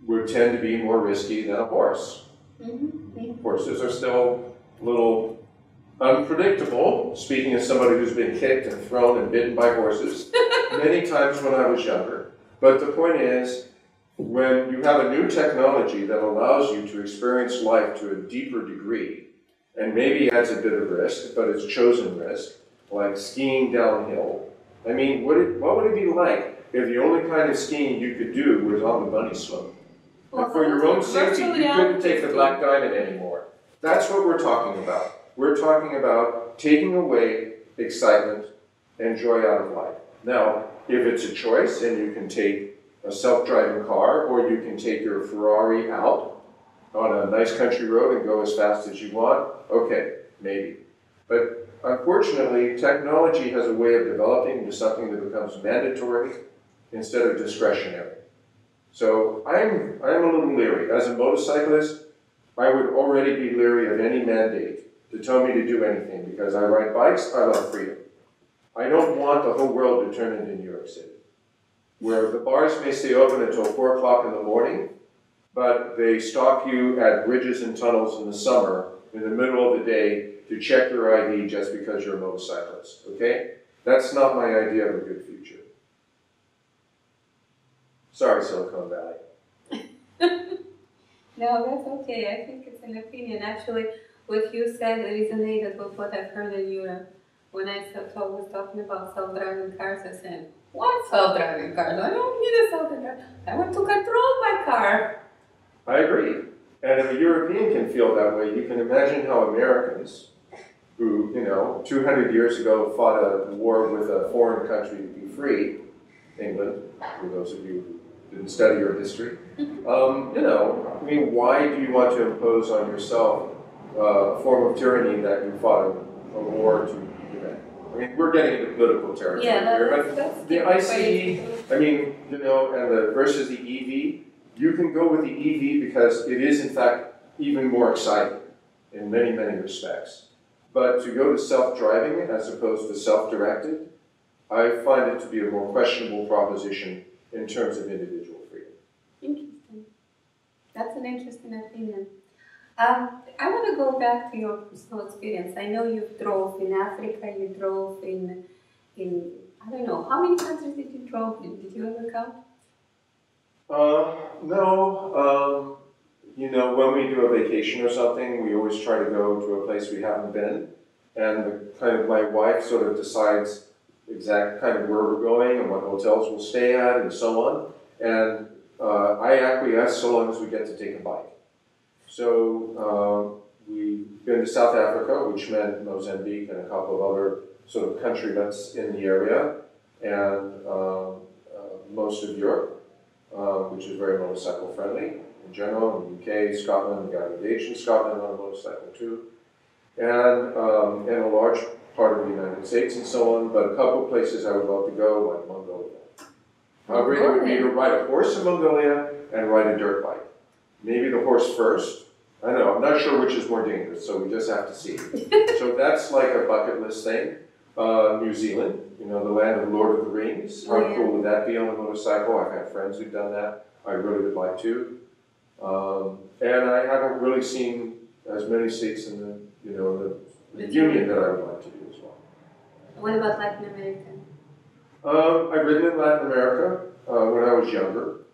would tend to be more risky than a horse. Mm-hmm. Horses are still a little unpredictable, speaking as somebody who's been kicked and thrown and bitten by horses many times when I was younger. But the point is, when you have a new technology that allows you to experience life to a deeper degree, and maybe adds a bit of risk, but it's chosen risk, like skiing downhill, I mean, what would it be like if the only kind of skiing you could do was on the bunny slope? Well, and for your own safety, you couldn't take the Black Diamond anymore. That's what we're talking about. We're talking about taking away excitement and joy out of life. Now, if it's a choice and you can take a self-driving car or you can take your Ferrari out on a nice country road and go as fast as you want, okay, maybe. But unfortunately, technology has a way of developing into something that becomes mandatory instead of discretionary. So I'm a little leery. As a motorcyclist, I would already be leery of any mandate to tell me to do anything because I ride bikes, I love freedom. I don't want the whole world to turn into New York City, where the bars may stay open until 4 o'clock in the morning, but they stop you at bridges and tunnels in the summer in the middle of the day to check your ID just because you're a motorcyclist, okay? That's not my idea of a good future. Sorry, Silicon Valley. No, that's okay. I think it's an opinion. Actually, what you said resonated with what I've heard in Europe. When I was talking about self-driving cars, I said, what self-driving cars? I don't need a self-driving car. I want to control my car. I agree. And if a European can feel that way, you can imagine how Americans, who, 200 years ago fought a war with a foreign country to be free, England, for those of you who didn't study your history, why do you want to impose on yourself a form of tyranny that you fought a war to prevent? I mean, we're getting into political territory here, but the ICE, and versus the EV, you can go with the EV because it is, in fact, even more exciting in many, many respects. But to go to self-driving as opposed to self-directed, I find it to be a more questionable proposition in terms of individual freedom. Interesting. That's an interesting opinion. I want to go back to your personal experience. I know you drove in Africa, you drove in I don't know, how many countries did you drove in? Did you ever count? No. When we do a vacation or something, we always try to go to a place we haven't been. And my wife sort of decides exact kind of where we're going and what hotels we'll stay at and so on. And I acquiesce so long as we get to take a bike. So we've been to South Africa, which meant Mozambique and a couple of other sort of country that's in the area, and most of Europe, which is very motorcycle friendly in general. In the UK, Scotland, we got engaged in Scotland on a motorcycle too, and a large part of the United States and so on. But a couple of places I would love to go, like Mongolia. How great it would be to ride a horse in Mongolia and ride a dirt bike. Maybe the horse first. I don't know, I'm not sure which is more dangerous, so we just have to see. So that's like a bucket list thing. New Zealand, you know, the land of Lord of the Rings. How cool would that be on a motorcycle? I've had friends who've done that. I really would like to. And I haven't really seen as many states in the, you know, the Union that I would like to do as well. What about Latin America? I've ridden in Latin America when I was younger.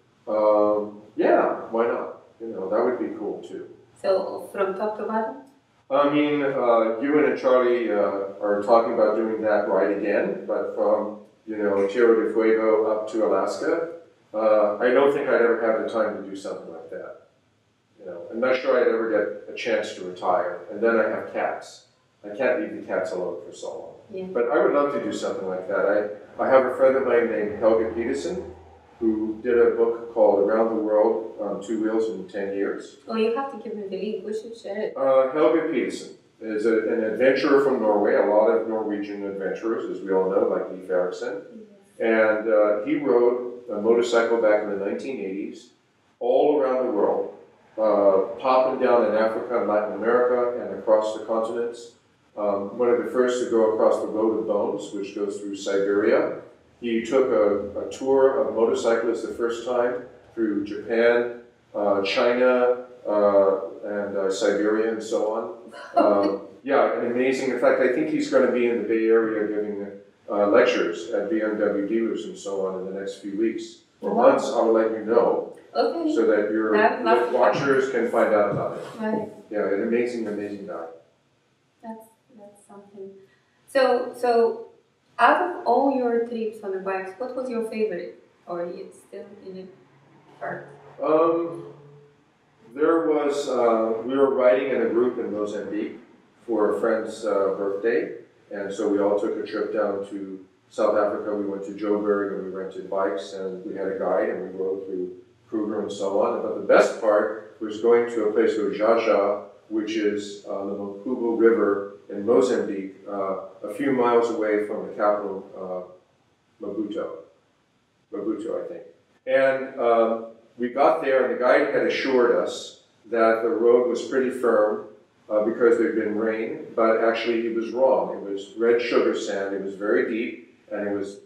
Yeah, why not? You know, that would be cool too. So from top to bottom? I mean, you and Charlie are talking about doing that ride again, but from, you know, Tierra del Fuego up to Alaska, I don't think I'd ever have the time to do something like that. You know, I'm not sure I'd ever get a chance to retire, and then I have cats. I can't leave the cats alone for so long. Yeah. But I would love to do something like that. I have a friend of mine named Helga Peterson, who did a book called Around the World on Two Wheels in 10 years. Oh, you have to give me the link. We should share it. Helga Peterson is an adventurer from Norway. A lot of Norwegian adventurers, as we all know, like Leif Erikson. And he rode a motorcycle back in the 1980s all around the world, popping down in Africa and Latin America and across the continents. One of the first to go across the Road of Bones, which goes through Siberia. He took a tour of motorcyclists the first time through Japan, China, and Siberia and so on. Yeah, and amazing. In fact, I think he's going to be in the Bay Area giving lectures at BMW dealers and so on in the next few weeks or months. I will let you know, so that your watchers can find out about it. Right. Yeah, an amazing, amazing guy. That's something. So out of all your trips on the bikes, what was your favorite? Or it's still in the heart? There was, we were riding in a group in Mozambique for a friend's birthday, and so we all took a trip down to South Africa. We went to Joburg and we rented bikes, and we had a guide and we rode through Kruger and so on. But the best part was going to a place called Jaja, which is the Mkubu River in Mozambique, a few miles away from the capital, Maputo, I think. And we got there, and the guide had assured us that the road was pretty firm because there'd been rain, but actually he was wrong. It was red sugar sand, it was very deep, and it was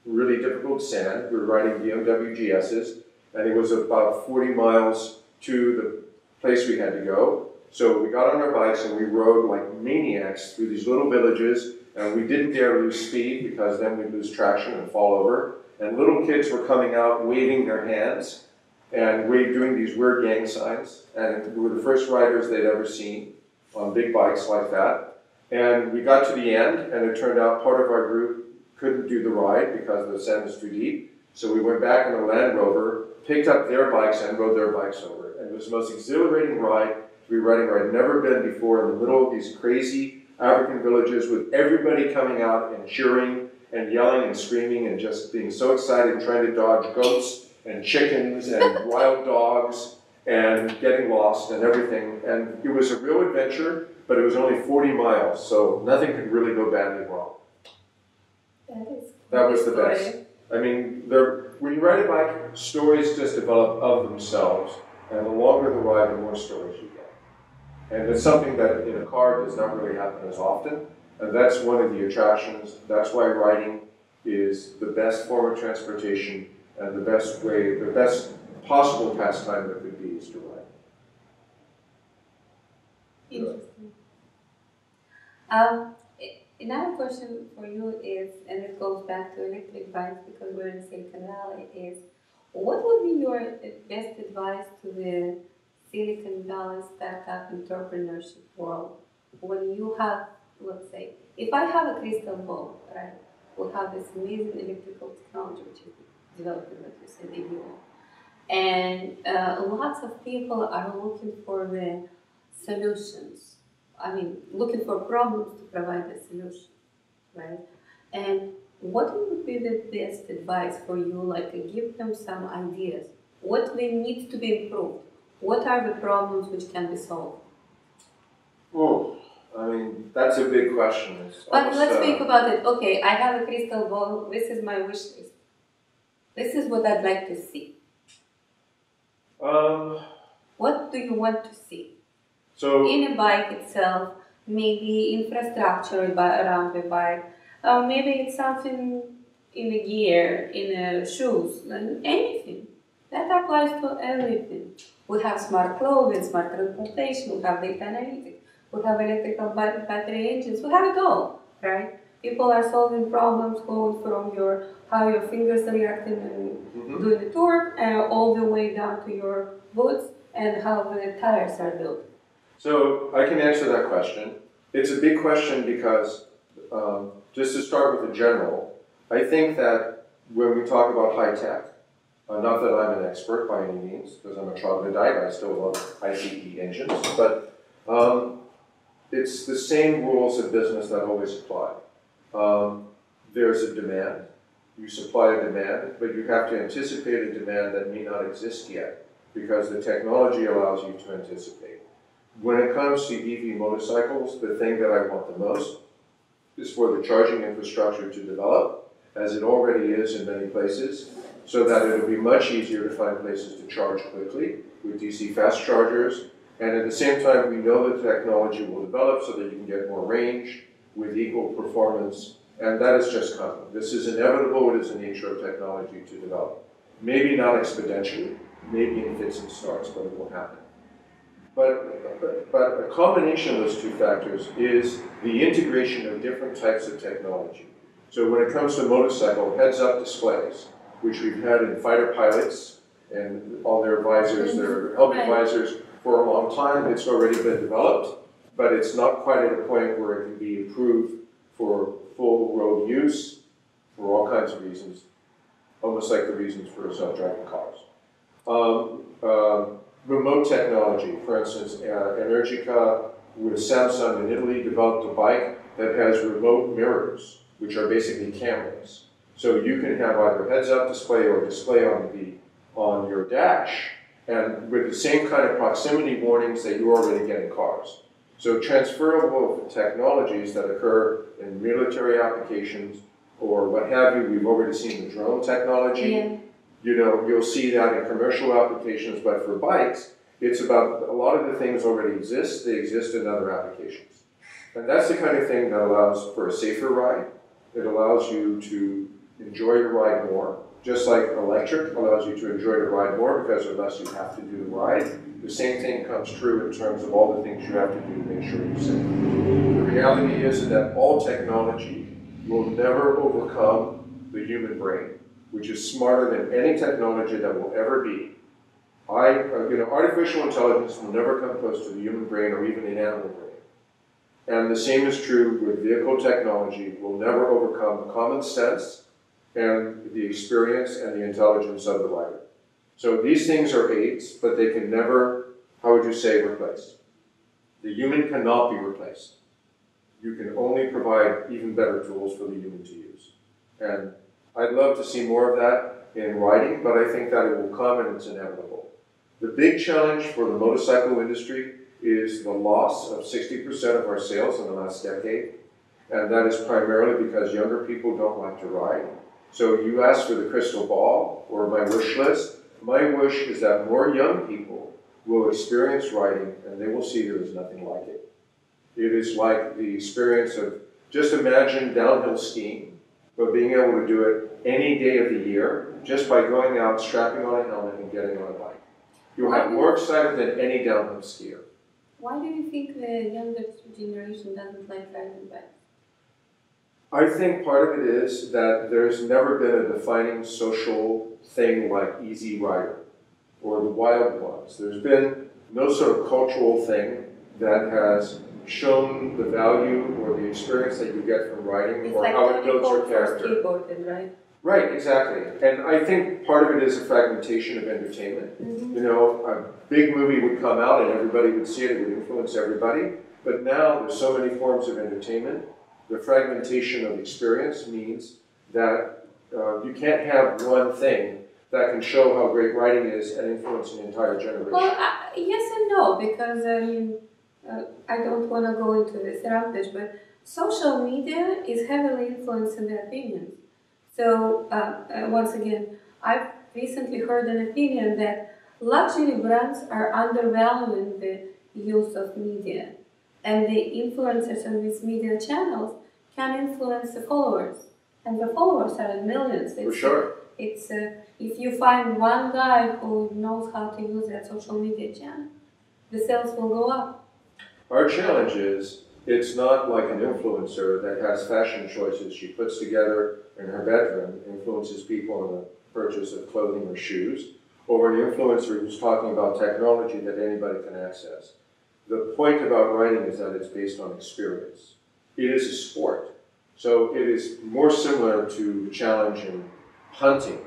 really difficult sand. We were riding BMW GSs, and it was about 40 miles to the place we had to go. So we got on our bikes and we rode like maniacs through these little villages, and we didn't dare lose speed because then we'd lose traction and fall over. And little kids were coming out waving their hands and doing these weird gang signs. And we were the first riders they'd ever seen on big bikes like that. And we got to the end, and it turned out part of our group couldn't do the ride because the sand was too deep. So we went back in a Land Rover, picked up their bikes, and rode their bikes over. And it was the most exhilarating ride to be riding where I'd never been before, in the middle of these crazy African villages with everybody coming out and cheering and yelling and screaming and just being so excited, trying to dodge goats and chickens and wild dogs and getting lost and everything. And it was a real adventure, but it was only 40 miles, so nothing could really go badly wrong. That was the best. I mean, when you ride a bike, stories just develop of themselves, and the longer the ride, the more stories you get. And it's something that in a car does not really happen as often, and that's one of the attractions. That's why riding is the best form of transportation, and the best possible pastime that could be is to ride. Interesting. Another question for you is, and it goes back to electric bikes because we're in Silicon Valley, is what would be your best advice to the Silicon Valley startup entrepreneurship world when you have, let's say, if I have a crystal ball, right, we'll have this amazing electrical technology which is developing, like you said, in Europe. And lots of people are looking for the solutions. I mean, looking for problems to provide a solution, right? And what would be the best advice for you? Like, give them some ideas. What they need to be improved? What are the problems which can be solved? Oh, I mean, that's a big question. But let's think about it. Okay, I have a crystal ball. This is my wish list. This is what I'd like to see. What do you want to see? So in a bike itself, maybe infrastructure around the bike, maybe it's something in a gear, in shoes, anything. That applies to everything. We have smart clothing, smart transportation, we have data analytics, we have electrical battery engines, we have it all, right? People are solving problems going from how your fingers are reacting and doing the torque, all the way down to your boots and how the tires are built. So I can answer that question. It's a big question because, just to start with the general, I think that when we talk about high tech, not that I'm an expert by any means, because I'm a troglodyte, I still love ICE engines, but it's the same rules of business that always apply. There's a demand, you supply a demand, but you have to anticipate a demand that may not exist yet, because the technology allows you to anticipate. When it comes to EV motorcycles, the thing that I want the most is for the charging infrastructure to develop, as it already is in many places, so that it'll be much easier to find places to charge quickly with DC fast chargers. And at the same time, we know that technology will develop so that you can get more range with equal performance, and that is just coming. This is inevitable. It is the nature of technology to develop. Maybe not exponentially, maybe in fits and starts, but it will happen. But a combination of those two factors is the integration of different types of technology. So when it comes to motorcycle, heads-up displays, which we've had in fighter pilots and all their visors, their helmet visors, for a long time, it's already been developed, but it's not quite at a point where it can be approved for full road use for all kinds of reasons, almost like the reasons for self-driving cars. Remote technology, for instance, Energica with Samsung in Italy developed a bike that has remote mirrors, which are basically cameras. So you can have either heads-up display or display on your dash, and with the same kind of proximity warnings that you already get in cars. So transferable technologies that occur in military applications or what have you, we've already seen the drone technology. Yeah. You know, you'll see that in commercial applications, but for bikes, it's about a lot of the things already exist, they exist in other applications. And that's the kind of thing that allows for a safer ride. It allows you to enjoy your ride more. Just like electric allows you to enjoy the ride more because unless you have to do the ride, the same thing comes true in terms of all the things you have to do to make sure you're safe. The reality is that all technology will never overcome the human brain, which is smarter than any technology that will ever be. Artificial intelligence will never come close to the human brain or even an animal brain. And the same is true with vehicle technology. Will never overcome the common sense and the experience and the intelligence of the rider. So these things are aids, but they can never, how would you say, replace. The human cannot be replaced. You can only provide even better tools for the human to use. And I'd love to see more of that in riding, but I think that it will come and it's inevitable. The big challenge for the motorcycle industry is the loss of 60% of our sales in the last decade. And that is primarily because younger people don't like to ride. So you asked for the crystal ball or my wish list. My wish is that more young people will experience riding and they will see there is nothing like it. It is like the experience of, just imagine downhill skiing, but being able to do it any day of the year just by going out, strapping on a helmet and getting on a bike. You'll have more excitement than any downhill skier. Why do you think the younger generation doesn't like riding bikes? I think part of it is that there's never been a defining social thing like Easy Rider or the Wild Ones. There's been no sort of cultural thing that has shown the value or the experience that you get from riding it's or like how it builds your character. character. Skateboarding, right? Right, exactly. And I think part of it is a fragmentation of entertainment. Mm-hmm. You know, a big movie would come out and everybody would see it, it would influence everybody. But now there's so many forms of entertainment. The fragmentation of experience means that you can't have one thing that can show how great writing is and influence an entire generation. Well, yes and no, because I don't want to go into this rampage, but social media is heavily influencing the opinions. So, once again, I've recently heard an opinion that luxury brands are undervaluing the use of media, and the influencers on these media channels can influence the followers, and the followers are in millions. For sure. It's if you find one guy who knows how to use that social media channel, the sales will go up. Our challenge is, it's not like an influencer that has fashion choices she puts together in her bedroom, influences people in the purchase of clothing or shoes, or an influencer who's talking about technology that anybody can access. The point about writing is that it's based on experience. It is a sport. So it is more similar to the challenge in hunting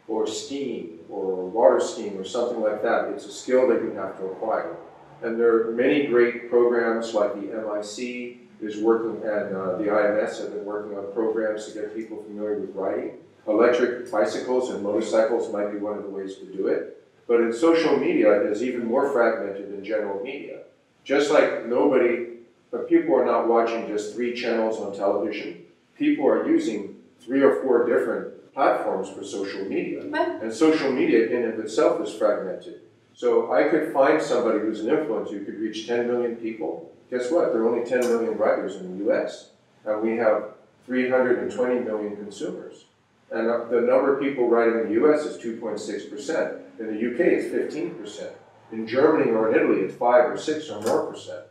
or skiing or water skiing or something like that. It's a skill that you have to acquire. And there are many great programs like the MIC is working, and the IMS have been working on programs to get people familiar with writing. Electric bicycles and motorcycles might be one of the ways to do it. But in social media, it is even more fragmented than general media. Just like people are not watching just 3 channels on television. People are using 3 or 4 different platforms for social media. And social media in and of itself is fragmented. So I could find somebody who's an influencer who could reach 10 million people. Guess what? There are only 10 million writers in the US. And we have 320 million consumers. And the number of people writing in the US is 2.6%. In the UK, it's 15%. In Germany or in Italy, it's 5 or 6 or more percent.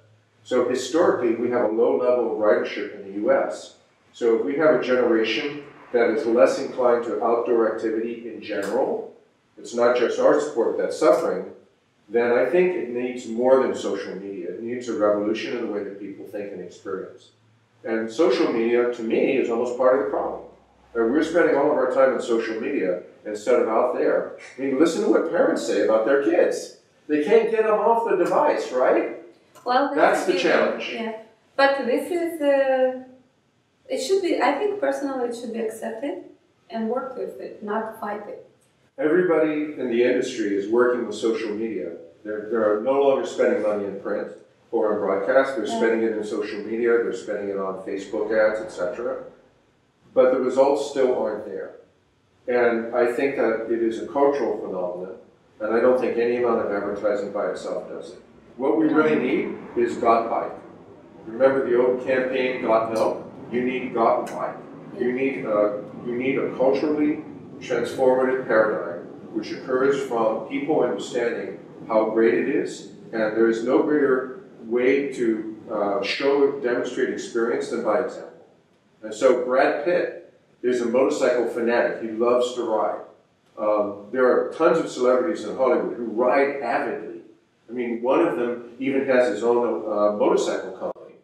So historically, we have a low level of ridership in the US. So if we have a generation that is less inclined to outdoor activity in general, it's not just our sport that's suffering, then I think it needs more than social media. It needs a revolution in the way that people think and experience. And social media, to me, is almost part of the problem. We're spending all of our time on social media instead of out there. I mean, listen to what parents say about their kids. They can't get them off the device, right? Well, that's the challenge. Yeah, but this is, it should be, I think personally it should be accepted and work with it, not fight it. Everybody in the industry is working with social media. They're no longer spending money in print or in broadcast. They're spending it in social media. They're spending it on Facebook ads, etc. But the results still aren't there. And I think that it is a cultural phenomenon, and I don't think any amount of advertising by itself does it. What we really need is Got Bike. Remember the old campaign, Got Milk? You need Got Bike. You need a culturally transformative paradigm which occurs from people understanding how great it is, and there is no greater way to demonstrate experience than by example. And so Brad Pitt is a motorcycle fanatic. He loves to ride. There are tons of celebrities in Hollywood who ride avidly. I mean, one of them even has his own motorcycle company.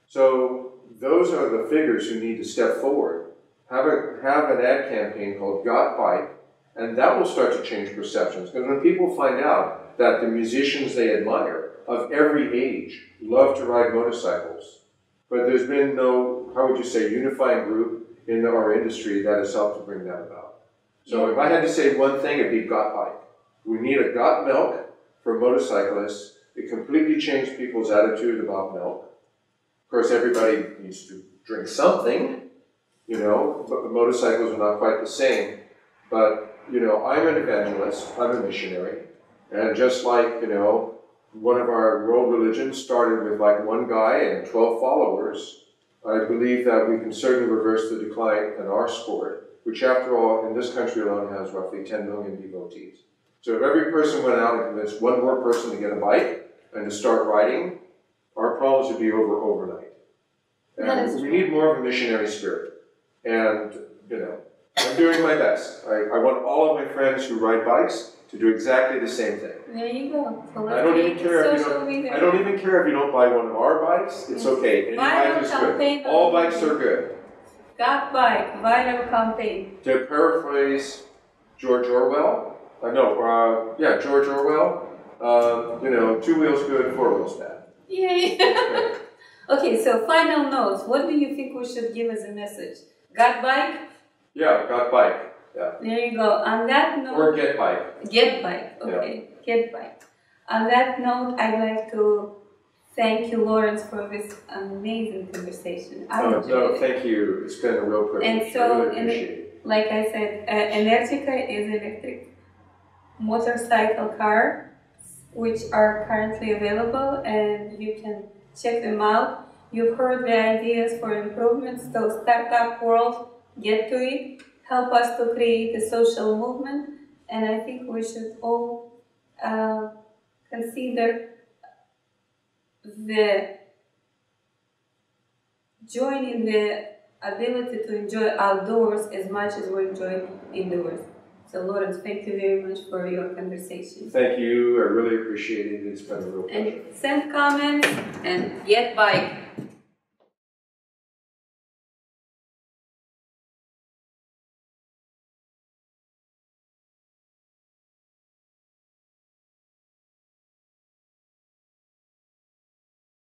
So those are the figures who need to step forward. Have an ad campaign called Got Bike, and that will start to change perceptions. Because when people find out that the musicians they admire of every age love to ride motorcycles, but there's been no, how would you say, unifying group in our industry that has helped to bring that about. So if I had to say one thing, it'd be Got Bike. We need a Got Milk for motorcyclists. It completely changed people's attitude about milk. Of course, everybody needs to drink something, you know, but the motorcycles are not quite the same. But, you know, I'm an evangelist, I'm a missionary, and just like, you know, one of our world religions started with like 1 guy and 12 followers, I believe that we can certainly reverse the decline in our sport, which after all, in this country alone has roughly 10 million devotees. So if every person went out and convinced 1 more person to get a bike and to start riding, our problems would be over overnight. And we need more of a missionary spirit. And, you know, I'm doing my best. I want all of my friends who ride bikes to do exactly the same thing. There you go. So I don't even care if you don't buy one of our bikes. It's okay. Any bike is good. All bikes are good. Got bike, viral campaign. To paraphrase George Orwell, George Orwell, two wheels good, four wheels bad. Yay! Okay, so final notes. What do you think we should give as a message? Got bike? Yeah, got bike. Yeah. There you go. On that note... Or get bike. Get bike, okay. Yeah. Get bike. On that note, I'd like to thank you, Laurence, for this amazing conversation. Thank you. It's been a real privilege. And so, I really appreciate it. Like I said, Energica is electric motorcycle cars, which are currently available, and you can check them out. You've heard the ideas for improvements, so startup world, get to it. Help us to create a social movement, and I think we should all consider joining the ability to enjoy outdoors as much as we enjoy indoors. So Laurence, thank you very much for your conversation. Thank you, I really appreciate it. It's been a real pleasure. And send comments and get bike.